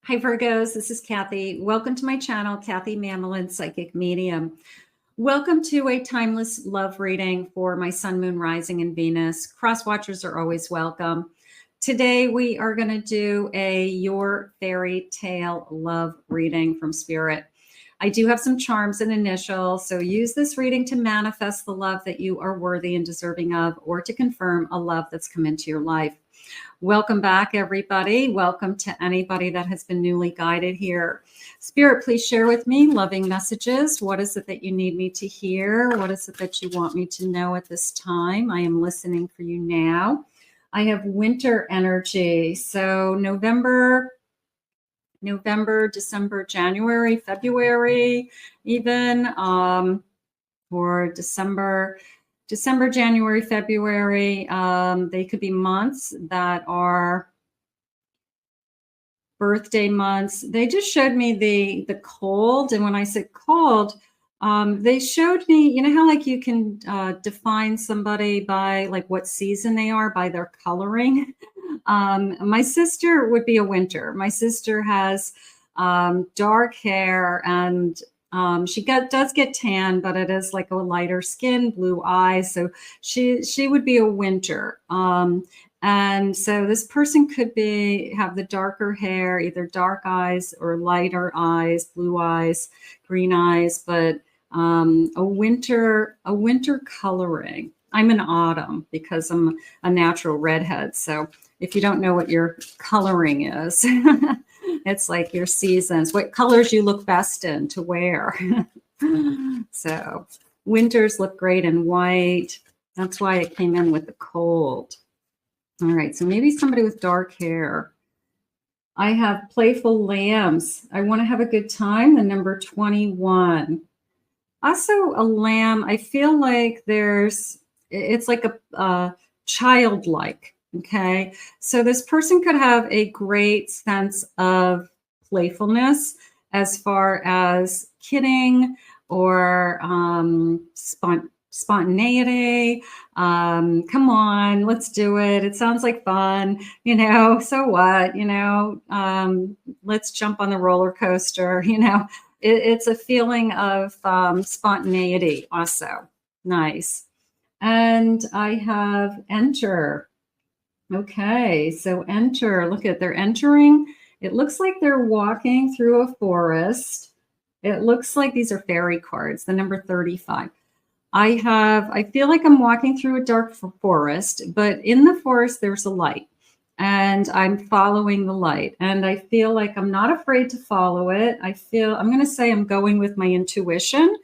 Hi Virgos, this is Kathy. Welcome to my channel, Kathy Mamolen, Psychic Medium. Welcome to a timeless love reading for my Sun, Moon, Rising, and Venus. Cross watchers are always welcome. Today we are going to do a Your Fairy Tale love reading from Spirit. I do have some charms and initials, so use this reading to manifest the love that you are worthy and deserving of, or to confirm a love that's come into your life. Welcome back, everybody. Welcome to anybody that has been newly guided here. Spirit, please share with me loving messages. What is it that you need me to hear? What is it that you want me to know at this time? I am listening for you now. I have winter energy. So November, December, January, February, even, or December, January, February. They could be months that are birthday months. They just showed me the cold. And when I said cold, they showed me, you know how like you can define somebody by like what season they are by their coloring. My sister would be a winter. My sister has dark hair and she does get tan, but it is like a lighter skin, blue eyes. So she would be a winter. And so this person could have the darker hair, either dark eyes or lighter eyes, blue eyes, green eyes, but a winter coloring. I'm an autumn because I'm a natural redhead. So if you don't know what your coloring is, it's like your seasons, what colors you look best in to wear. So winters look great in white. That's why it came in with the cold. All right, so maybe somebody with dark hair. I have playful lambs. I want to have a good time, the number 21. Also a lamb, I feel like it's like a childlike. Okay, so this person could have a great sense of playfulness as far as kidding or spontaneity. Come on, let's do it. It sounds like fun, so what, let's jump on the roller coaster, it's a feeling of spontaneity also. Nice. And I have enter. Okay, so enter. Look at, they're entering. It looks like they're walking through a forest. It looks like these are fairy cards, the number 35. I feel like I'm walking through a dark forest, but in the forest there's a light and I'm following the light. And I feel like I'm not afraid to follow it. I'm going to say I'm going with my intuition.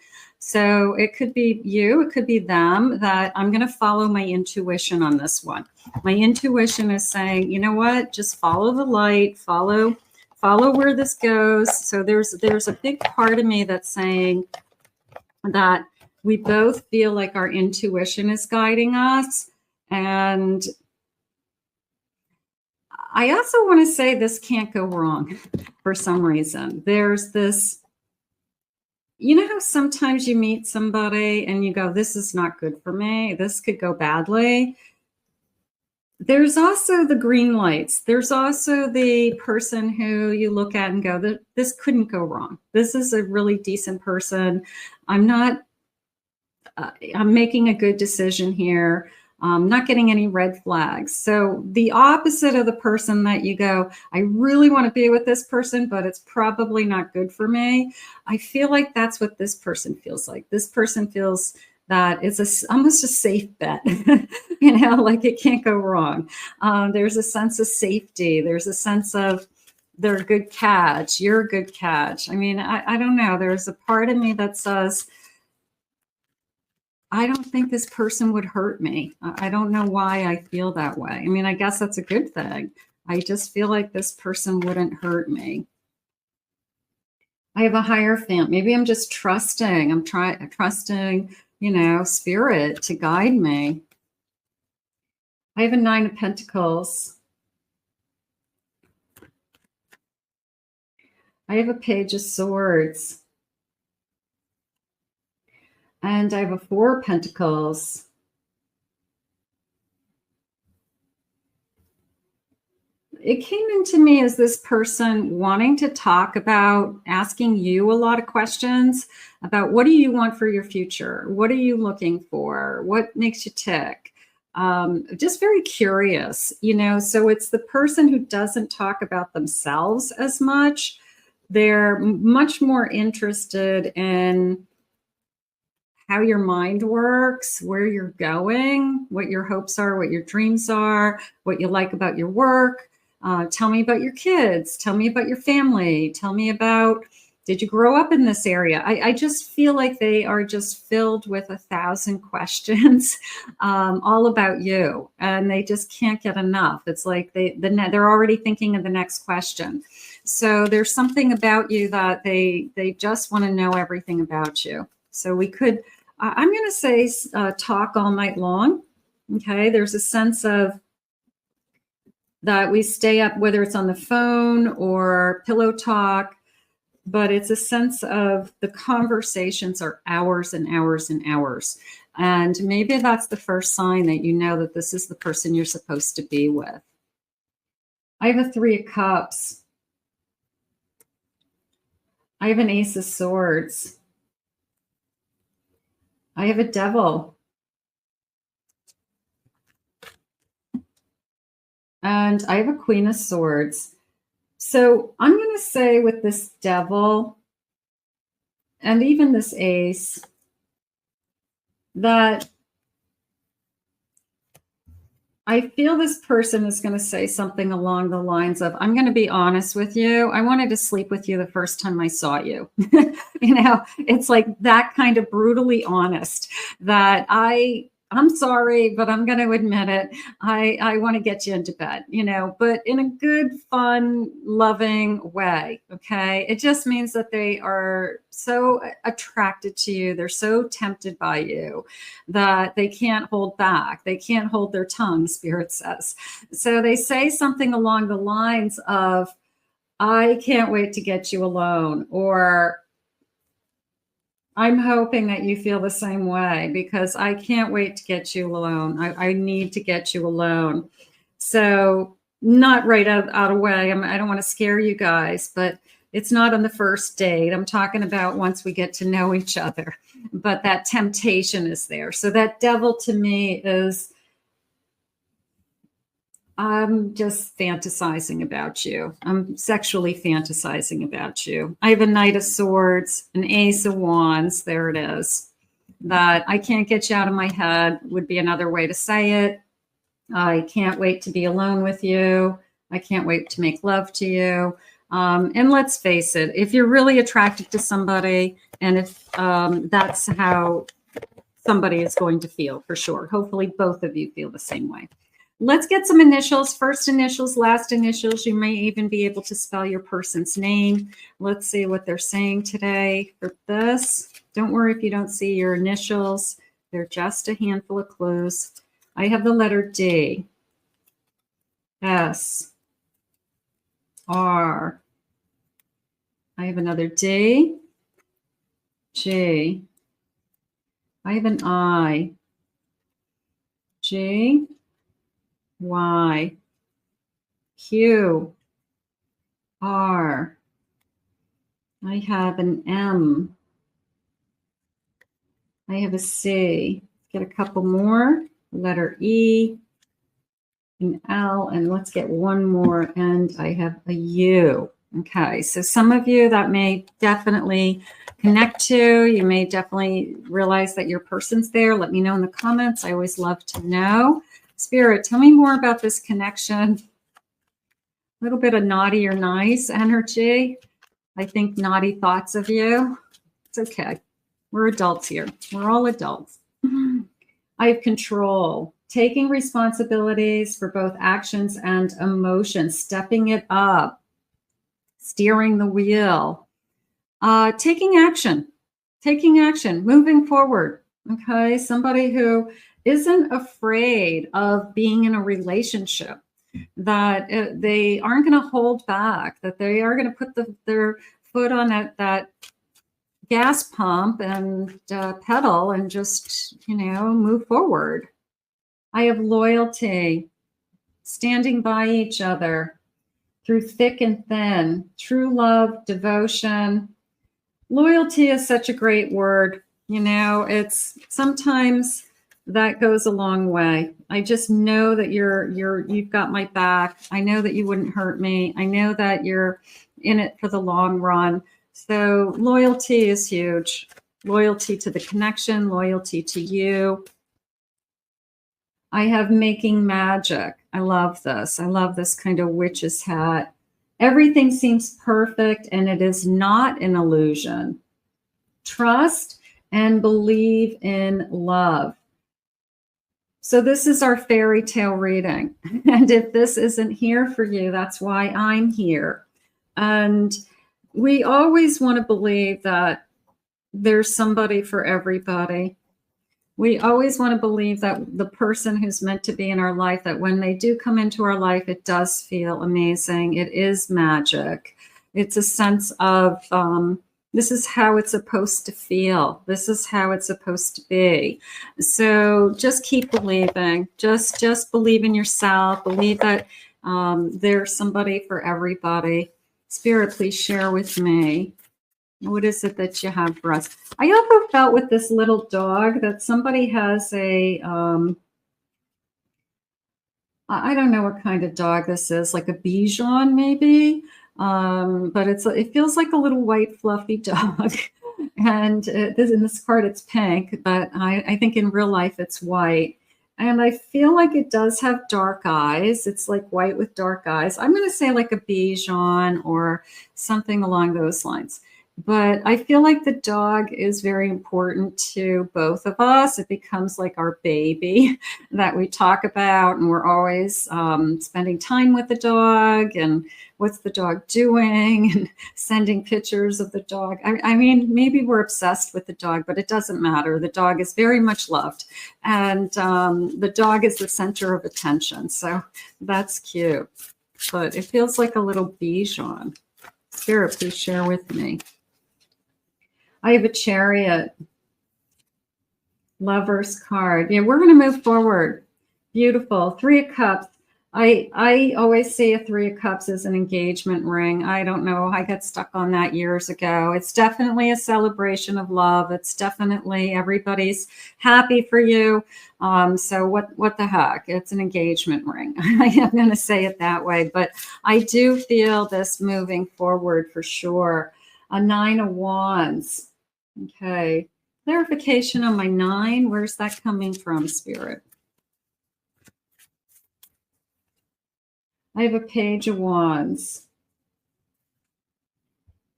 So it could be you, it could be them, that I'm going to follow my intuition on this one. My intuition is saying, you know what, just follow the light, follow where this goes. So there's a big part of me that's saying that we both feel like our intuition is guiding us. And I also want to say this can't go wrong for some reason. There's this, you know how sometimes you meet somebody and you go, this is not good for me. This could go badly. There's also the green lights. There's also the person who you look at and go, this couldn't go wrong. This is a really decent person. I'm making a good decision here. Not getting any red flags. So the opposite of the person that you go, I really want to be with this person, but it's probably not good for me. I feel like that's what this person feels like. This person feels that it's almost a safe bet, like it can't go wrong. There's a sense of safety. There's a sense of they're a good catch. You're a good catch. I mean, I don't know. There's a part of me that says, I don't think this person would hurt me. I don't know why I feel that way. I mean, I guess that's a good thing. I just feel like this person wouldn't hurt me. I have a Hierophant. Maybe I'm just trusting. I'm trusting, Spirit to guide me. I have a 9 of Pentacles. I have a Page of Swords. And I have a 4 of Pentacles. it came into me as this person wanting to talk about asking you a lot of questions about what do you want for your future? What are you looking for? What makes you tick? Just very curious, you know. So it's the person who doesn't talk about themselves as much. They're much more interested in how your mind works, where you're going, what your hopes are, what your dreams are, what you like about your work. Tell me about your kids. Tell me about your family. Tell me about, did you grow up in this area? I just feel like they are just filled with 1,000 questions all about you, and they just can't get enough. It's like they're already thinking of the next question. So there's something about you that they just want to know everything about you. So we could, I'm going to say talk all night long. Okay. There's a sense of that we stay up, whether it's on the phone or pillow talk, but it's a sense of the conversations are hours and hours and hours. And maybe that's the first sign that you know that this is the person you're supposed to be with. I have a 3 of Cups. I have an Ace of Swords. I have a Devil. And I have a Queen of Swords. So I'm going to say with this Devil and even this Ace that I feel this person is going to say something along the lines of, I'm going to be honest with you. I wanted to sleep with you the first time I saw you. You know, it's like that kind of brutally honest that I'm sorry, but I'm going to admit it. I want to get you into bed, you know, but in a good, fun, loving way. Okay. It just means that they are so attracted to you. They're so tempted by you that they can't hold back. They can't hold their tongue, Spirit says. So they say something along the lines of, I can't wait to get you alone, or I'm hoping that you feel the same way because I can't wait to get you alone. I need to get you alone. So not right out of way. I don't want to scare you guys, but it's not on the first date. I'm talking about once we get to know each other, but that temptation is there. So that Devil to me is, I'm just fantasizing about you. I'm sexually fantasizing about you. I have a Knight of Swords, an Ace of Wands. There it is. That I can't get you out of my head would be another way to say it. I can't wait to be alone with you. I can't wait to make love to you. And let's face it, if you're really attracted to somebody, and if that's how somebody is going to feel, for sure. Hopefully both of you feel the same way. Let's get some initials, first initials, last initials. You may even be able to spell your person's name. Let's see what they're saying today for this. Don't worry if you don't see your initials. They're just a handful of clues. I have the letter D, S, R. I have another D, G. I have an I, G, Y, Q, R. I have an M. I have a C. Get a couple more. Letter E, an L, and let's get one more. And I have a U. Okay, so some of you that may definitely connect to, you may definitely realize that your person's there. Let me know in the comments. I always love to know. Spirit, tell me more about this connection. A little bit of naughty or nice energy. I think naughty thoughts of you. It's okay. We're adults here. We're all adults. I have control, taking responsibilities for both actions and emotions, stepping it up, steering the wheel, taking action, moving forward. Okay. Somebody who isn't afraid of being in a relationship, that they aren't going to hold back, that they are going to put their foot on that gas pump and pedal and just, you know, move forward. I have loyalty, standing by each other. through thick and thin, true love, devotion. Loyalty is such a great word. You know, it's sometimes that goes a long way. I just know that you've got my back. I know that you wouldn't hurt me. I know that you're in it for the long run. So loyalty is huge. Loyalty to the connection, loyalty to you. I have making magic. I love this. I love this kind of witch's hat. Everything seems perfect, and it is not an illusion. Trust and believe in love. So this is our fairy tale reading. And if this isn't here for you, that's why I'm here. And we always want to believe that there's somebody for everybody. We always want to believe that the person who's meant to be in our life, that when they do come into our life, it does feel amazing. It is magic. It's a sense of this is how it's supposed to feel. This is how it's supposed to be. So just keep believing. Just believe in yourself. Believe that there's somebody for everybody. Spirit, please share with me. What is it that you have for us? I also felt with this little dog that somebody has a, I don't know what kind of dog this is, like a Bichon maybe, but it feels like a little white fluffy dog. And in this card it's pink, but I think in real life it's white. And I feel like it does have dark eyes. It's like white with dark eyes. I'm going to say like a Bichon or something along those lines. But I feel like the dog is very important to both of us. It becomes like our baby that we talk about, and we're always spending time with the dog and what's the dog doing and sending pictures of the dog. I mean, maybe we're obsessed with the dog, but it doesn't matter. The dog is very much loved, and the dog is the center of attention. So that's cute. But it feels like a little Bichon. Spirit, please share with me. I have a Chariot, Lover's card. Yeah, we're going to move forward. Beautiful. 3 of Cups. I always see a 3 of Cups as an engagement ring. I don't know. I got stuck on that years ago. It's definitely a celebration of love. It's definitely everybody's happy for you. So what the heck? It's an engagement ring. I'm going to say it that way. But I do feel this moving forward for sure. A 9 of Wands. Okay, clarification on my 9. Where's that coming from, Spirit? I have a Page of Wands.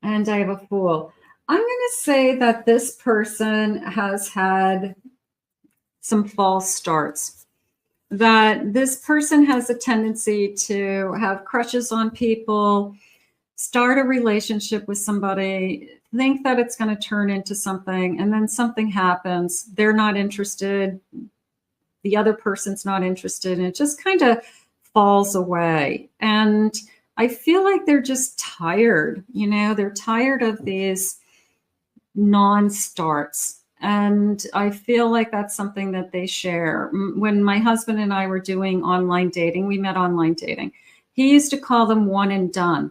And I have a Fool. I'm going to say that this person has had some false starts. That this person has a tendency to have crushes on people, start a relationship with somebody, think that it's going to turn into something, and then something happens. They're not interested. The other person's not interested, and it just kind of falls away. And I feel like they're just tired. You know, they're tired of these non-starts. And I feel like that's something that they share. When my husband and I were doing online dating, we met online dating. He used to call them one and done.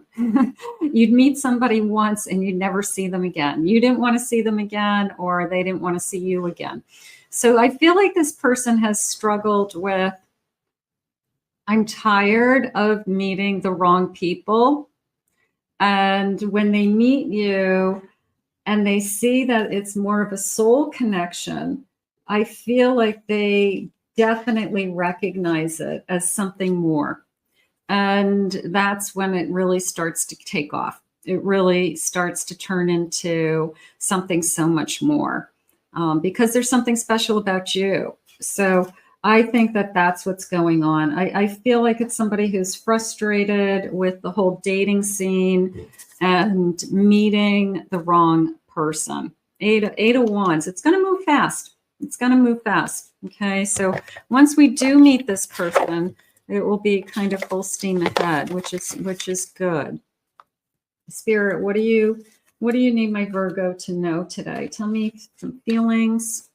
You'd meet somebody once and you'd never see them again. You didn't want to see them again, or they didn't want to see you again. So I feel like this person has struggled with, I'm tired of meeting the wrong people. And when they meet you and they see that it's more of a soul connection, I feel like they definitely recognize it as something more. And that's when it really starts to take off. It really starts to turn into something so much more because there's something special about you. So I think that that's what's going on. I feel like it's somebody who's frustrated with the whole dating scene and meeting the wrong person. 8 of Wands. It's going to move fast. It's going to move fast. Okay. So once we do meet this person, it will be kind of full steam ahead, which is good. Spirit, what do you need my Virgo to know today? Tell me some feelings.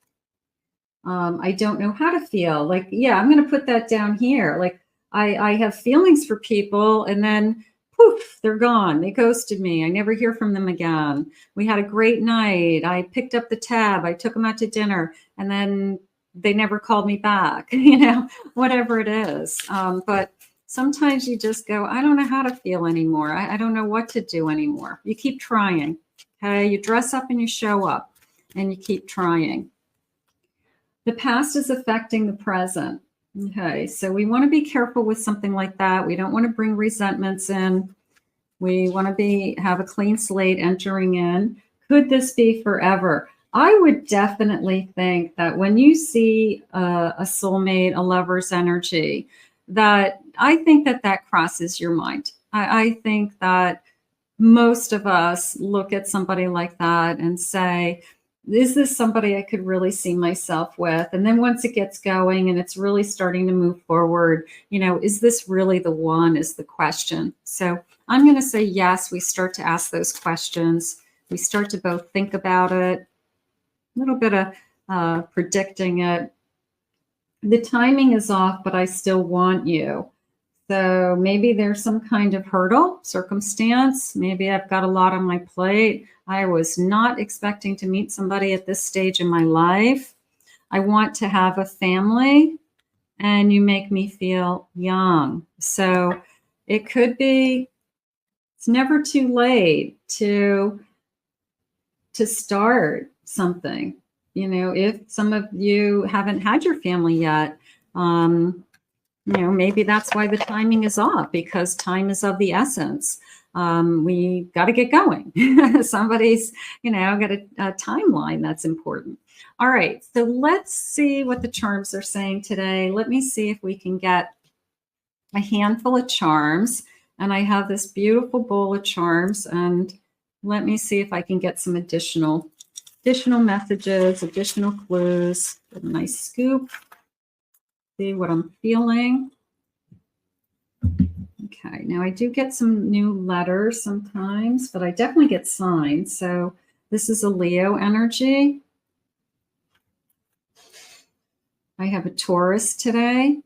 I don't know how to feel. Like, yeah, I'm going to put that down here. Like, I have feelings for people, and then poof, they're gone. They ghosted me. I never hear from them again. We had a great night. I picked up the tab. I took them out to dinner, and then they never called me back, whatever it is. But sometimes you just go, I don't know how to feel anymore. I don't know what to do anymore. You keep trying. Okay. You dress up and you show up and you keep trying. The past is affecting the present. Okay. So we want to be careful with something like that. We don't want to bring resentments in. We want to have a clean slate entering in. Could this be forever? I would definitely think that when you see a soulmate, a lover's energy, that I think that crosses your mind. I think that most of us look at somebody like that and say, is this somebody I could really see myself with? And then once it gets going and it's really starting to move forward, is this really the one is the question. So I'm going to say yes. We start to ask those questions. We start to both think about it, a little bit of predicting it. The timing is off, but I still want you. So maybe there's some kind of hurdle, circumstance. Maybe I've got a lot on my plate. I was not expecting to meet somebody at this stage in my life. I want to have a family, and you make me feel young. So it could be, it's never too late to start something. If some of you haven't had your family yet, maybe that's why the timing is off, because time is of the essence. We got to get going. Somebody's, got a timeline that's important. All right. So let's see what the charms are saying today. Let me see if we can get a handful of charms. And I have this beautiful bowl of charms, and let me see if I can get some additional messages, additional clues. Get a nice scoop. See what I'm feeling. Okay, now I do get some new letters sometimes, but I definitely get signs. So this is a Leo energy. I have a Taurus today.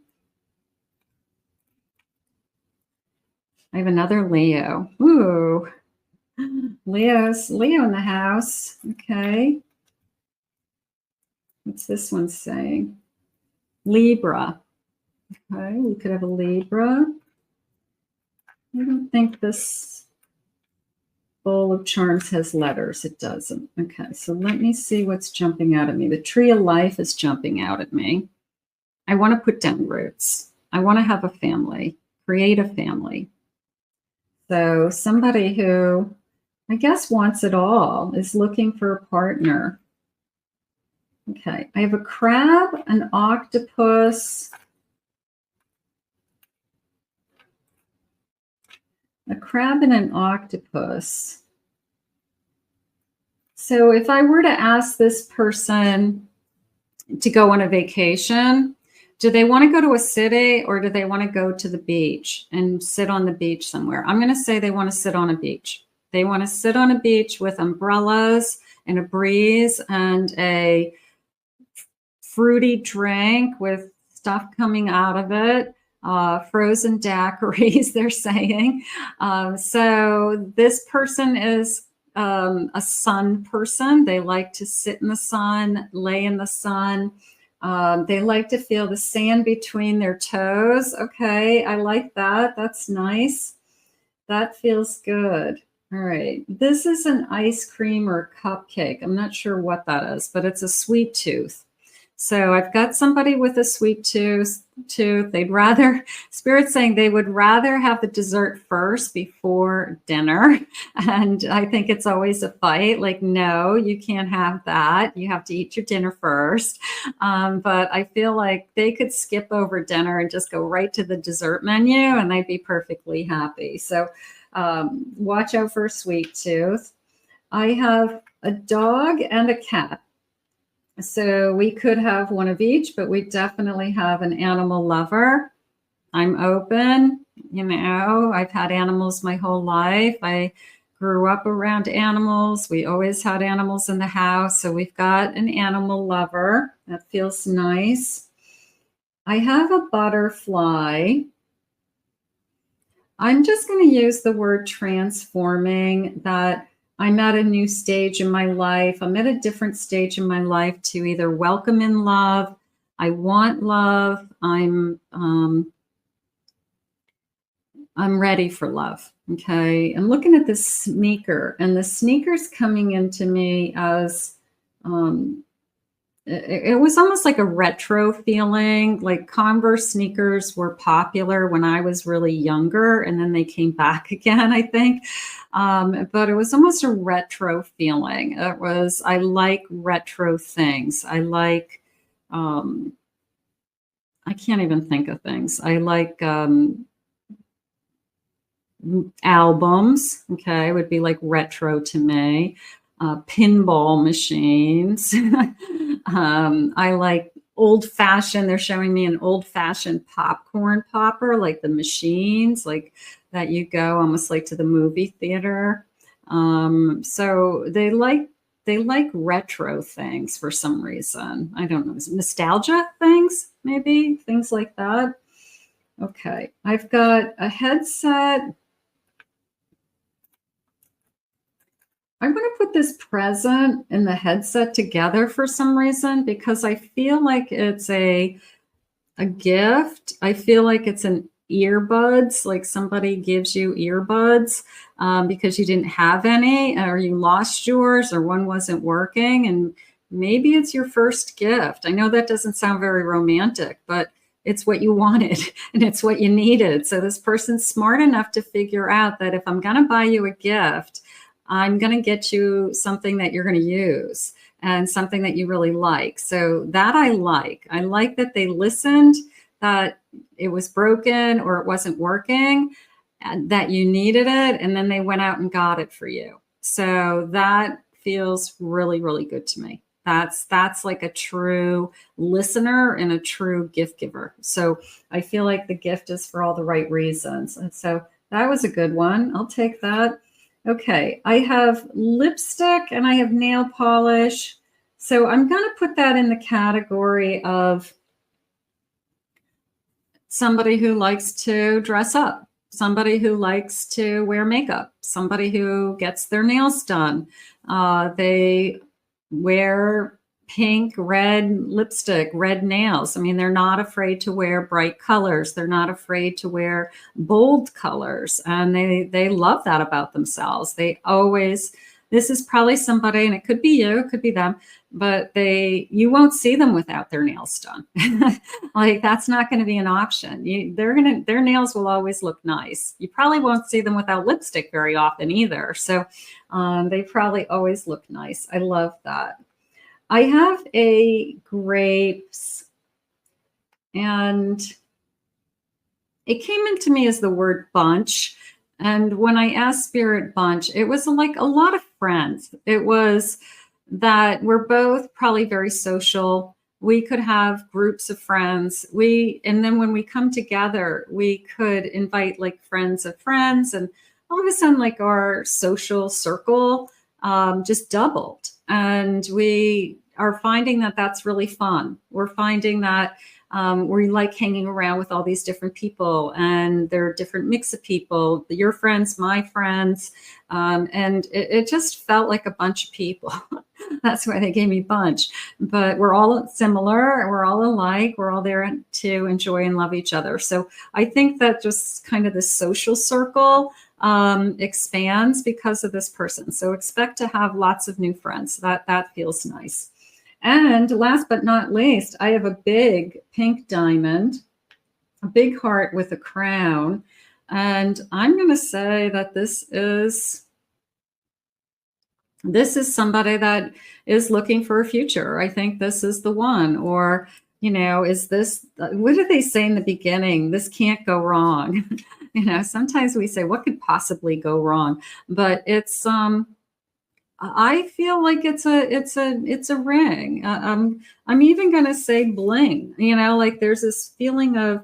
I have another Leo. Ooh, Leo in the house. Okay. What's this one saying? Libra. Okay, we could have a Libra. I don't think this bowl of charms has letters. It doesn't. Okay, so let me see what's jumping out at me. The tree of life is jumping out at me. I want to put down roots. I want to have a family, create a family. So somebody who, I guess, wants it all, is looking for a partner. Okay, I have a crab, an octopus, a crab and an octopus. So if I were to ask this person to go on a vacation, do they want to go to a city, or do they want to go to the beach and sit on the beach somewhere? I'm going to say they want to sit on a beach. They want to sit on a beach with umbrellas and a breeze and a fruity drink with stuff coming out of it. Frozen daiquiris, they're saying. So this person is a sun person. They like to sit in the sun, lay in the sun. They like to feel the sand between their toes. Okay, I like that. That's nice. That feels good. All right. This is an ice cream or a cupcake. I'm not sure what that is, but it's a sweet tooth. So I've got somebody with a sweet tooth. They'd rather, Spirit's saying they would rather have the dessert first before dinner. And I think it's always a fight. Like, no, you can't have that. You have to eat your dinner first. But I feel like they could skip over dinner and just go right to the dessert menu, and they'd be perfectly happy. So watch out for a sweet tooth. I have a dog and a cat. So we could have one of each, but we definitely have an animal lover. I'm open. I've had animals my whole life. I grew up around animals. We always had animals in the house. So we've got an animal lover. That feels nice. I have a butterfly. I'm just going to use the word transforming, that I'm at a new stage in my life. I'm at a different stage in my life to either welcome in love. I want love. I'm ready for love. Okay. I'm looking at this sneaker, and the sneaker's coming into me as, it was almost like a retro feeling. Like Converse sneakers were popular when I was really younger, and then they came back again, I think. But it was almost a retro feeling. It was, I like retro things. I like, I can't even think of things. I like, albums, okay, would be like retro to me. Pinball machines. I like old fashioned. They're showing me an old fashioned popcorn popper, like the machines, like that you go almost like to the movie theater. So they like retro things for some reason. I don't know, nostalgia things, maybe things like that. Okay, I've got a headset. I'm going to put this present and the headset together for some reason, because I feel like it's a gift. I feel like it's an earbuds, like somebody gives you earbuds because you didn't have any, or you lost yours, or one wasn't working. And maybe it's your first gift. I know that doesn't sound very romantic, but it's what you wanted and it's what you needed. So this person's smart enough to figure out that if I'm going to buy you a gift, I'm going to get you something that you're going to use and something that you really like. So that I like. I like that they listened, that it was broken or it wasn't working, and that you needed it, and then they went out and got it for you. So that feels really, really good to me. That's like a true listener and a true gift giver. So I feel like the gift is for all the right reasons. And so that was a good one. I'll take that. Okay, I have lipstick and I have nail polish. So I'm going to put that in the category of somebody who likes to dress up, somebody who likes to wear makeup, somebody who gets their nails done. They wear pink, red lipstick, red nails. I mean, they're not afraid to wear bright colors. They're not afraid to wear bold colors. And they love that about themselves. They always, this is probably somebody, and it could be you, it could be them, but you won't see them without their nails done. Like that's not going to be an option. Their nails will always look nice. You probably won't see them without lipstick very often either. So they probably always look nice. I love that. I have a grapes, and it came into me as the word bunch. And when I asked Spirit bunch, it was like a lot of friends. It was that we're both probably very social. We could have groups of friends. And then when we come together, we could invite like friends of friends, and all of a sudden like our social circle just doubled. And we are finding that that's really fun. We're finding that we like hanging around with all these different people, and there are different mix of people, your friends, my friends. And it just felt like a bunch of people. That's why they gave me bunch. But we're all similar. We're all alike. We're all there to enjoy and love each other. So I think that just kind of the social circle expands because of this person. So expect to have lots of new friends. That feels nice. And last but not least, I have a big pink diamond, a big heart with a crown. And I'm going to say that this is somebody that is looking for a future. I think this is the one. Or, is this, what did they say in the beginning? This can't go wrong. Sometimes we say, what could possibly go wrong? But it's, I feel like it's a ring. I'm even going to say bling, like there's this feeling of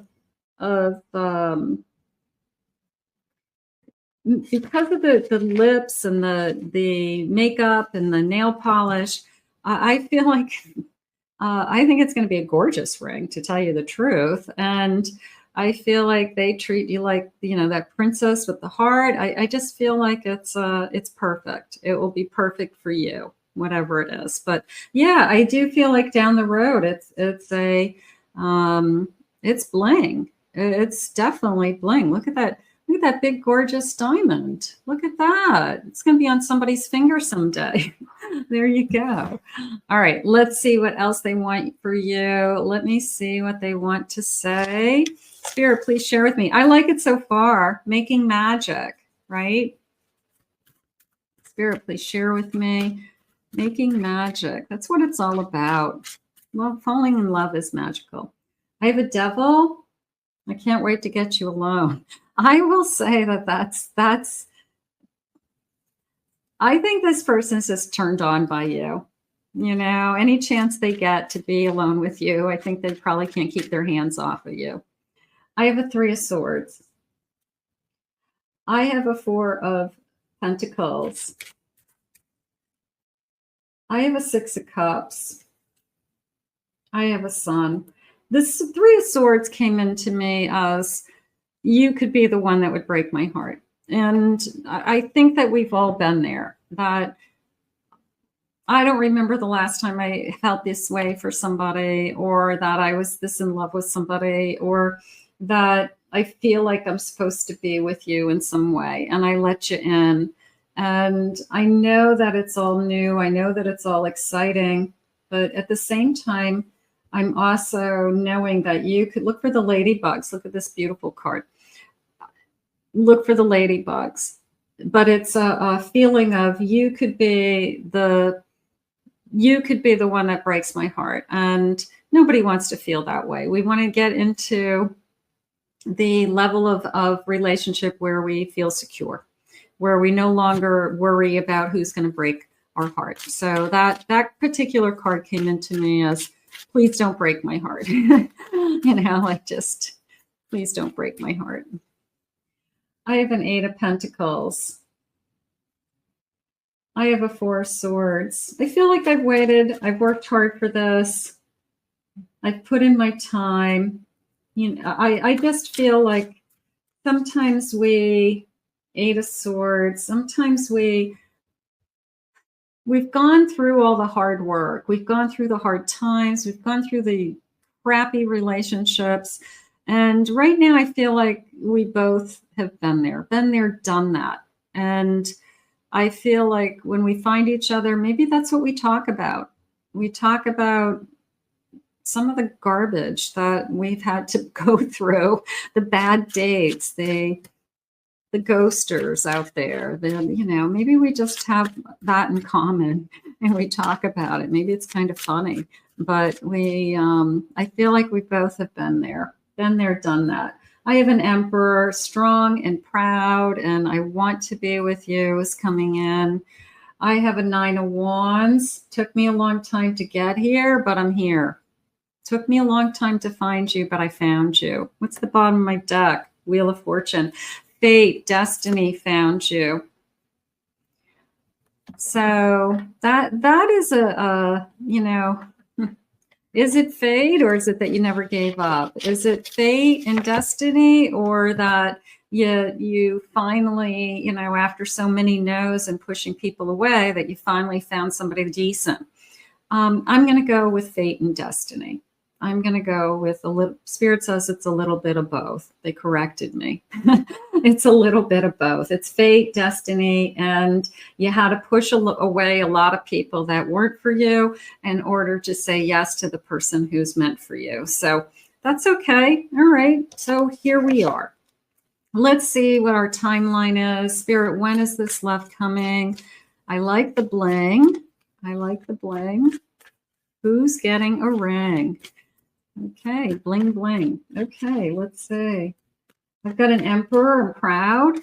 because of the lips and the makeup and the nail polish, I feel like I think it's going to be a gorgeous ring, to tell you the truth. And I feel like they treat you like, you know, that princess with the heart. I just feel like it's perfect. It will be perfect for you, whatever it is. But yeah, I do feel like down the road, it's bling. It's definitely bling. Look at that. Look at that big, gorgeous diamond. Look at that. It's going to be on somebody's finger someday. There you go. All right, let's see what else they want for you. Let me see what they want to say. Spirit, please share with me. I like it so far. Making magic, right? Spirit, please share with me. Making magic. That's what it's all about. Well, falling in love is magical. I have a devil. I can't wait to get you alone. I will say that's I think this person's just turned on by you. You know, any chance they get to be alone with you, I think they probably can't keep their hands off of you. I have a 3 of Swords. I have a 4 of Pentacles. I have a 6 of Cups. I have a Sun. This 3 of Swords came into me as you could be the one that would break my heart. And I think that we've all been there. That I don't remember the last time I felt this way for somebody, or that I was this in love with somebody, or that I feel like I'm supposed to be with you in some way, and I let you in. And I know that it's all new. I know that it's all exciting. But at the same time, I'm also knowing that you could look for the ladybugs. Look at this beautiful card. Look for the ladybugs. But it's a feeling of you could be the one that breaks my heart. And nobody wants to feel that way. We want to get into the level of relationship where we feel secure, where we no longer worry about who's going to break our heart. So that particular card came into me as, please don't break my heart. You know, like, just please don't break my heart. I have an 8 of Pentacles. I have a 4 of Swords. I feel like I've waited. I've worked hard for this. I've put in my time. You know, I just feel like sometimes 8 of Swords, sometimes we've gone through all the hard work. We've gone through the hard times. We've gone through the crappy relationships. And right now I feel like we both have been there, done that. And I feel like when we find each other, maybe that's what we talk about. We talk about some of the garbage that we've had to go through, the bad dates, the ghosters out there. Then, you know, maybe we just have that in common and we talk about it. Maybe it's kind of funny, but I feel like we both have been there, done that. I have an Emperor, strong and proud, and I want to be with you is coming in. I have a 9 of Wands. Took me a long time to get here, but I'm here. Took me a long time to find you, but I found you. What's the bottom of my deck? Wheel of Fortune. Fate, destiny found you. So that is you know, is it fate, or is it that you never gave up? Is it fate and destiny, or that you finally, you know, after so many no's and pushing people away, that you finally found somebody decent? I'm going to go with fate and destiny. I'm going to go with a little, Spirit says it's a little bit of both. They corrected me. It's a little bit of both. It's fate, destiny, and you had to push away a lot of people that weren't for you in order to say yes to the person who's meant for you. So that's okay. All right. So here we are. Let's see what our timeline is. Spirit, when is this love coming? I like the bling. I like the bling. Who's getting a ring? Okay, bling, bling. Okay, let's see. I've got an Emperor, I'm proud.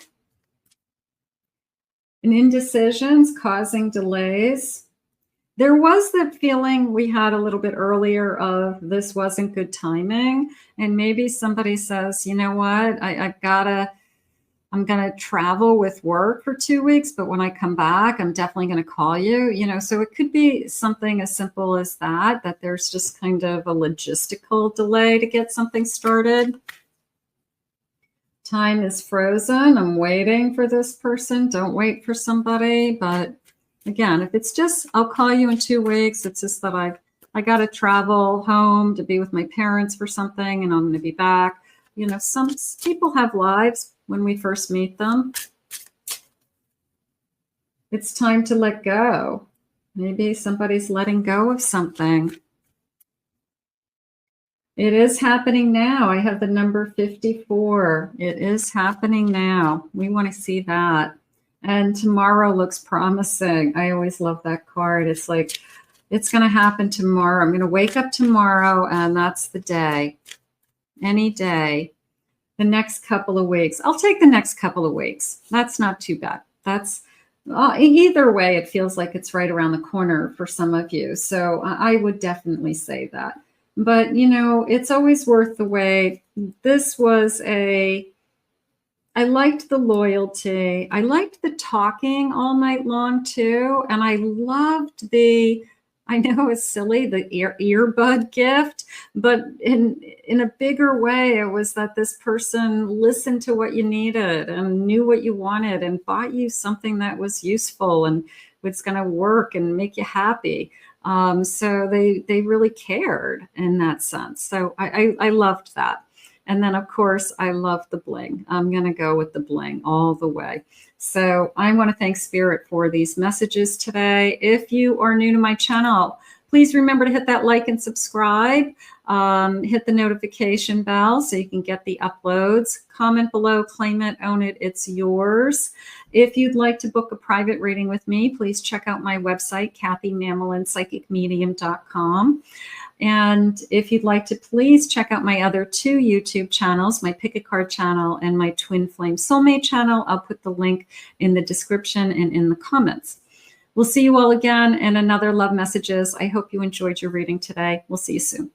An indecisions causing delays. There was that feeling we had a little bit earlier of this wasn't good timing. And maybe somebody says, you know what, I'm going to travel with work for 2 weeks, but when I come back, I'm definitely going to call you, you know, so it could be something as simple as that there's just kind of a logistical delay to get something started. Time is frozen. I'm waiting for this person. Don't wait for somebody. But again, if it's just, I'll call you in 2 weeks. It's just that I got to travel home to be with my parents for something, and I'm going to be back. You know, some people have lives when we first meet them. It's time to let go. Maybe somebody's letting go of something. It is happening now. I have the number 54. It is happening now. We want to see that. And tomorrow looks promising. I always love that card. It's like, it's going to happen tomorrow. I'm going to wake up tomorrow, and that's the day. Any day. The next couple of weeks. I'll take the next couple of weeks. That's not too bad. That's either way, it feels like it's right around the corner for some of you. So I would definitely say that. But, you know, it's always worth the wait. This was I liked the loyalty. I liked the talking all night long too. And I loved I know it's silly, the earbud gift, but in a bigger way, it was that this person listened to what you needed and knew what you wanted and bought you something that was useful and was going to work and make you happy. So they really cared in that sense. So I loved that. And then, of course, I love the bling. I'm going to go with the bling all the way. So I want to thank Spirit for these messages today. If you are new to my channel, please remember to hit that like and subscribe. Hit the notification bell so you can get the uploads. Comment below, claim it, own it, it's yours. If you'd like to book a private reading with me, please check out my website, KathyMamolenPsychicMedium.com. And if you'd like to, please check out my other 2 YouTube channels, my Pick a Card channel and my Twin Flame Soulmate channel. I'll put the link in the description and in the comments. We'll see you all again in another Love Messages. I hope you enjoyed your reading today. We'll see you soon.